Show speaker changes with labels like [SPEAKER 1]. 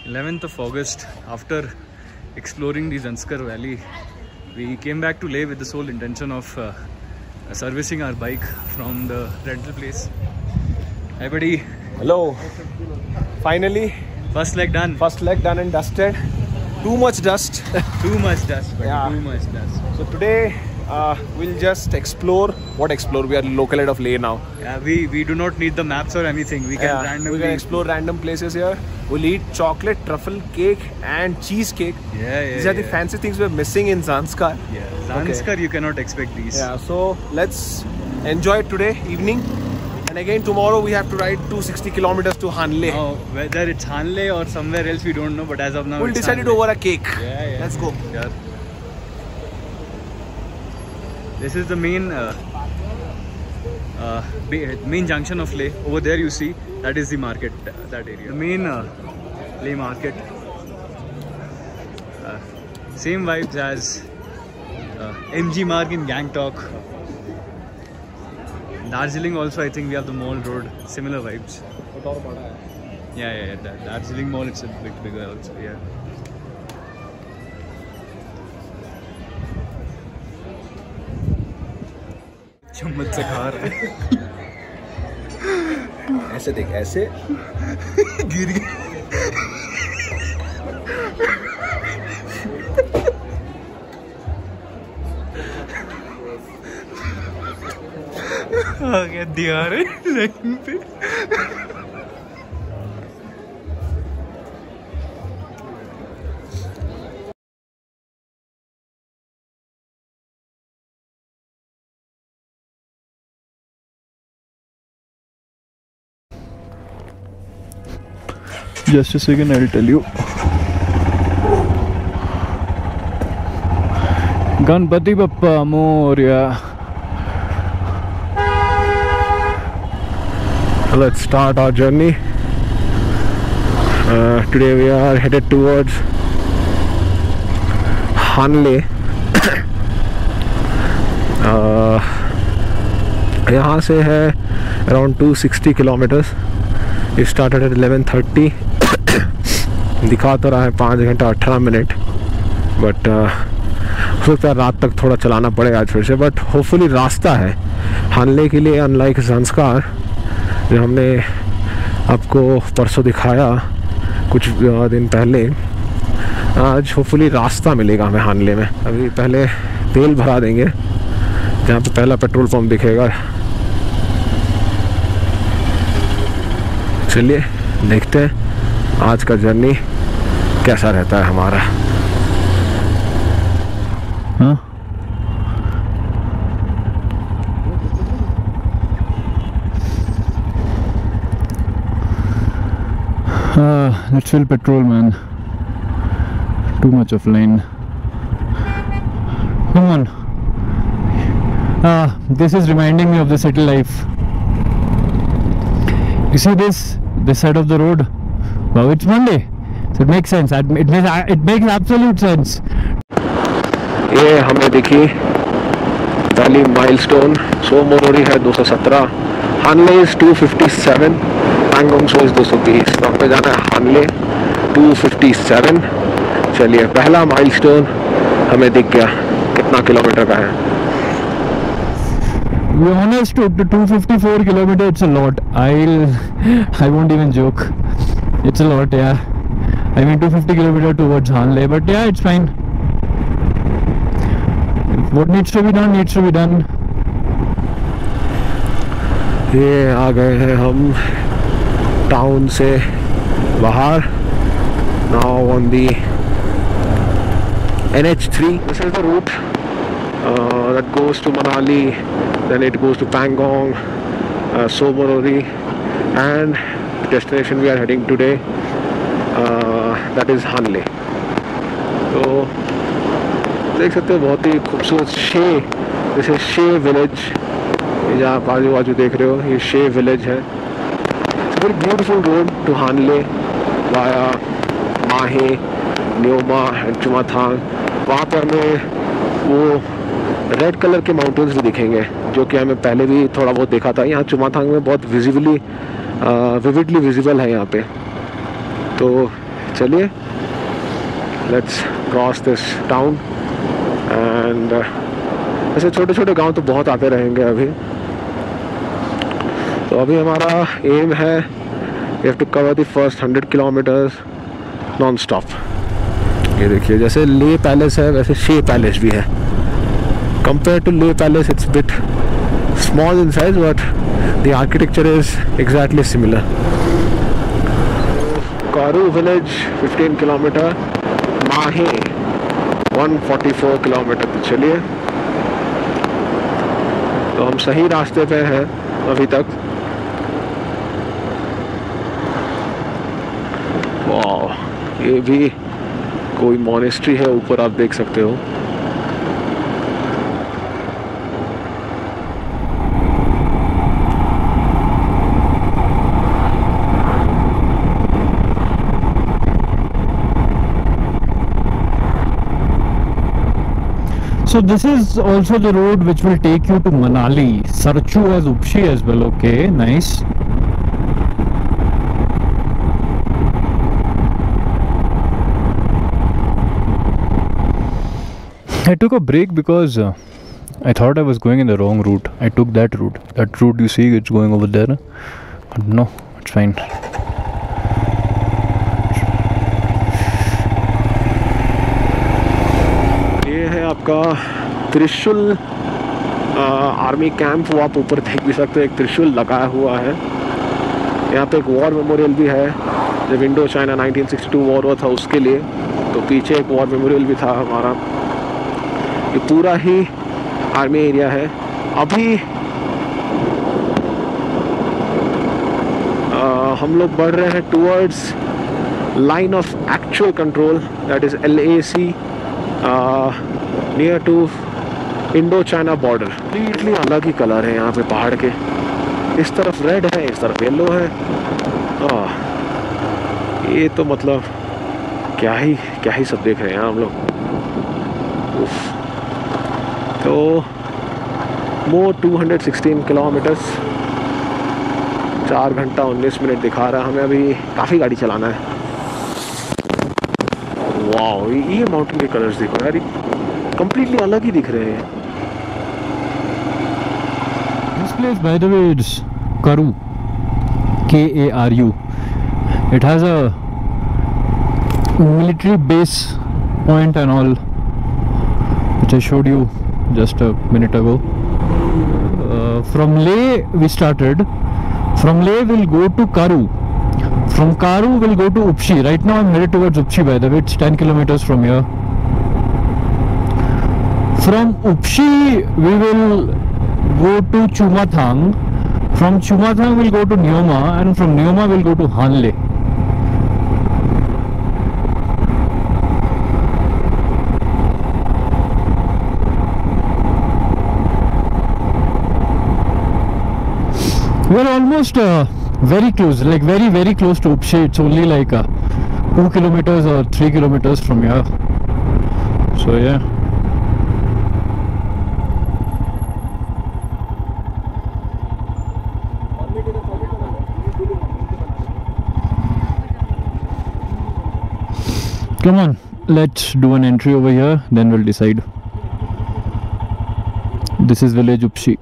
[SPEAKER 1] 11th of August, after exploring the Zanskar Valley, we came back to Leh with the sole intention of servicing our bike from the rental place. Hi buddy.
[SPEAKER 2] Hello. Finally.
[SPEAKER 1] First leg done.
[SPEAKER 2] First leg done and dusted. Too much dust.
[SPEAKER 1] Too much dust, buddy.
[SPEAKER 2] Yeah.
[SPEAKER 1] Too much dust.
[SPEAKER 2] So today we'll just explore. What explore? We are local head of Leh now.
[SPEAKER 1] Yeah, we do not need the maps or anything. We can randomly...
[SPEAKER 2] We can explore random places here. We'll eat chocolate, truffle cake and cheesecake. These are the fancy things we're missing in Zanskar.
[SPEAKER 1] Yeah, Zanskar you cannot expect these.
[SPEAKER 2] Yeah, so let's enjoy it today evening. And again tomorrow we have to ride 260 kilometers to Hanle.
[SPEAKER 1] Oh, whether it's Hanle or somewhere else we don't know, but as of now
[SPEAKER 2] we'll decide it over a cake.
[SPEAKER 1] Yeah.
[SPEAKER 2] Let's go.
[SPEAKER 1] Yeah. This is the main main junction of Leh. Over there you see, that is the market, that area. The main Leh market. Same vibes as MG Marg in Gangtok. Darjeeling also, I think we have the Mall Road, similar vibes. Yeah. Darjeeling Mall, it's a bit bigger also, yeah. चम्मच से खा रहा है
[SPEAKER 2] ऐसे देख ऐसे
[SPEAKER 1] गिर गया आ गया दिया रे लाइन पे Just a second, I'll tell you. Ganpati Bappa Moria.
[SPEAKER 2] Let's start our journey. Today we are headed towards Hanle. यहाँ से है around 260 kilometers. It started at 11:30. दिखा तो रहा है 5 घंटा 18 मिनट, बट हो सकता है रात तक थोड़ा चलाना पड़े आज फिर से, बट होपफुली रास्ता है हानले के लिए। अनलाइक ज़ांस्कार जो हमने आपको परसों दिखाया कुछ दिन पहले, आज होपफुली रास्ता मिलेगा हमें हानले में। अभी पहले तेल भरा देंगे जहाँ पे पहला पेट्रोल पंप दिखेगा। चलिए देखते हैं आज का जर्नी कैसा रहता है हमारा।
[SPEAKER 1] Let's fill petrol, man. Too much of lane. Come on. This is reminding me of the city life. You see this side of the road? Wow, it's Monday, so it makes sense. It makes absolute sense.
[SPEAKER 2] ये हमें दिखी पहली milestone. सो मोरोरी है 217, हानले is 257, Pangong so is 220। तो हमें जाना है हानले 257। चलिए पहला माइलस्टोन हमें दिख गया। कितना किलोमीटर का है?
[SPEAKER 1] To be honest, to 254 kilometers, it's a lot. I won't even joke. It's a lot, yeah. I mean 250 kilometers towards Hanle, but yeah, it's fine. What needs to be done needs to be done.
[SPEAKER 2] ये आ गए हैं हम town से बाहर। Now on the NH3. This is the route that goes to Manali. Then it goes to Pangong, Soborori, and the destination we are heading today, that is Hanle. तो देख सकते हो बहुत ही खूबसूरत शे, जैसे शे विलेज, ये आप आजू बाजू देख रहे हो, ये शे विलेज है। It's a very beautiful road to Hanle via Mahe, Neoma and Chumathang. वहाँ पर हमें वो रेड कलर के माउंटेन्स भी दिखेंगे जो कि हमें पहले भी थोड़ा बहुत देखा था। यहाँ चुमाथांग में बहुत विजिबली विविडली विजिबल है यहाँ पे। तो चलिए let's cross this town and ऐसे छोटे छोटे गांव तो बहुत आते रहेंगे अभी। तो अभी हमारा एम है we have to cover the first 100 kilometres non stop. ये देखिए जैसे ले पैलेस है वैसे शे पैलेस भी है। कंपेयर टू ले palace it's bit small in size but the architecture is exactly similar. Karu village 15 kilometre, माहे 144 किलोमीटर। तो चलिए तो हम सही रास्ते पे हैं अभी तक। वाह, ये भी कोई मॉनेस्ट्री है ऊपर, आप देख सकते हो।
[SPEAKER 1] So this is also the road which will take you to Manali. Sarchu as Upshi as well. Okay, nice. I took a break because I thought I was going in the wrong route. I took that route. That route you see, it's going over there. But no, it's fine.
[SPEAKER 2] आपका त्रिशूल army camp, वो आप ऊपर देख भी सकते हो, एक त्रिशूल लगाया हुआ है। यहाँ पे एक वॉर मेमोरियल भी है, जब इंडो चाइना 1962 वॉर हुआ था उसके लिए, तो पीछे एक वॉर मेमोरियल भी था हमारा। ये पूरा ही आर्मी एरिया है। अभी हम लोग बढ़ रहे हैं towards line of actual control, that is LAC, near to Indo China border. Completely अलग ही कलर है यहाँ पे पहाड़ के। इस तरफ रेड है, इस तरफ येलो है। ये तो मतलब क्या ही सब देख रहे हैं हम लोग। तो वो 216 किलोमीटर्स, 4 घंटा 19 मिनट दिखा रहा है हमें। अभी काफ़ी गाड़ी चलाना है। वाओ, ये माउंटेन के कलर्स देखो यार, कंप्लीटली अलग ही दिख रहे हैं।
[SPEAKER 1] This place, by the way, it's Karu, Karu. It has a military base point and all, which I showed you just a minute ago. From Leh we started. From Leh we'll go to Karu. From Karu we'll go to Upshi. Right now I'm headed towards Upshi, by the way. It's 10 kilometers from here. From Upshi we will go to Chumathang. From Chumathang we'll go to Neoma, and from Neoma we'll go to Hanle. We are almost very close, like very close to Upshi. It's only like 2 kilometers or 3 kilometers from here. So yeah. Come on, let's do an entry over here, then we'll decide. This is village Upshi.